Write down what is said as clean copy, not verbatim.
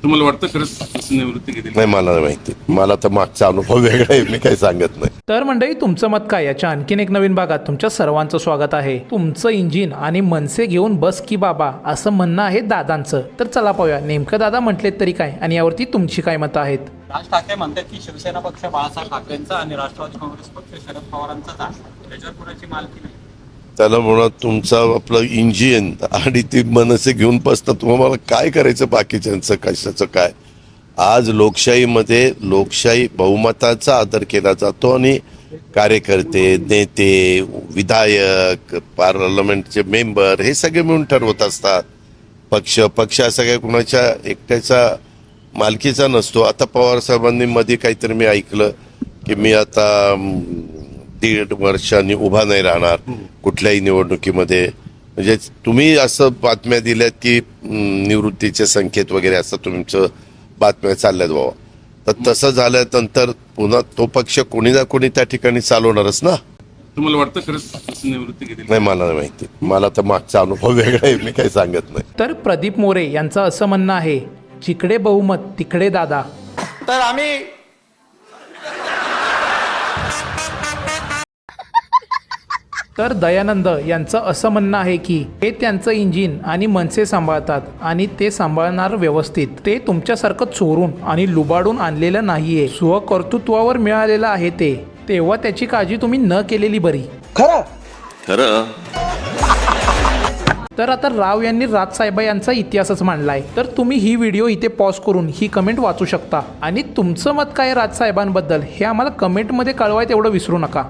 तुम्हाला वाटतं खरंच तशी निवृत्ती घेतली? नाही, मला नाही माहिती. मला तर मागचा अनुभव वेगळा आहे, मी काही सांगत नाही. तर मंडळी, तुमचं मत काय याच्या आणखीन एक नवीन भागात तुमच्या सर्वांचं स्वागत आहे. तुमचं इंजिन आणि मनसे घेऊन बस की बाबा असं म्हणणं आहे दादांचं. तर चला पाहूया नेमकं दादा म्हटलेत तरी काय आणि यावरती तुमची काय मतं आहेत. राज ठाकरे म्हणतात की शिवसेना पक्ष बाळासाहेब ठाकरेंचा आणि राष्ट्रवादी काँग्रेस पक्ष शरद पवारांचाच आहे, त्याच्यावर कुणाची मालकी नाही. त्याला म्हणा तुमचं आपलं इंजिन आणि ती मनसे घेऊन बसतं, तुम्हाला काय करायचं बाकीच्यांचं कशाचं काय. आज लोकशाहीमध्ये लोकशाही बहुमताचा आदर केला जातो आणि कार्यकर्ते, नेते, विधायक, पार्लमेंटचे मेंबर हे सगळे मिळून ठरवत असतात. पक्ष असा काही कुणाच्या एकट्याचा मालकीचा नसतो. आता पवार साहेबांनी मध्ये काहीतरी मी ऐकलं की मी आता 1.5 वर्षांनी उभा नाही राहणार कुठल्याही निवडणुकीमध्ये. म्हणजे तुम्ही असं बातम्या दिल्यात की निवृत्तीचे संकेत वगैरे असं तुमचं बातम्या चालल्यात बाबा. तर तसं झाल्यानंतर पुन्हा तो पक्ष कोणी ना कोणी त्या ठिकाणी चालवणारच ना. तुम्हाला वाटतं खरंच तशी निवृत्ती घेतली? नाही, मला नाही माहिती. मला तर मागचा अनुभव वेगळा आहे, मी काही सांगत नाही. तर प्रदीप मोरे यांचं असं म्हणणं आहे, जिकडे बहुमत तिकडे दादा. तर आम्ही तर दयानंद यांचं असं म्हणणं आहे की हे त्यांचं इंजिन आणि मनसे सांभाळतात आणि ते सांभाळणार व्यवस्थित. ते तुमच्यासारखं चोरून आणि लुबाडून आणलेलं नाहीये, स्वकर्तृत्वावर मिळालेलं आहे ते. तेव्हा त्याची काळजी तुम्ही न केलेली बरी. खरं. तर आता राव यांनी राजसाहेब यांचा इतिहासच मांडलाय. तर तुम्ही ही व्हिडिओ इथे पॉज करून ही कमेंट वाचू शकता आणि तुमचं मत काय राजसाहेबांबद्दल हे आम्हाला कमेंटमध्ये कळवायचं एवढं विसरू नका.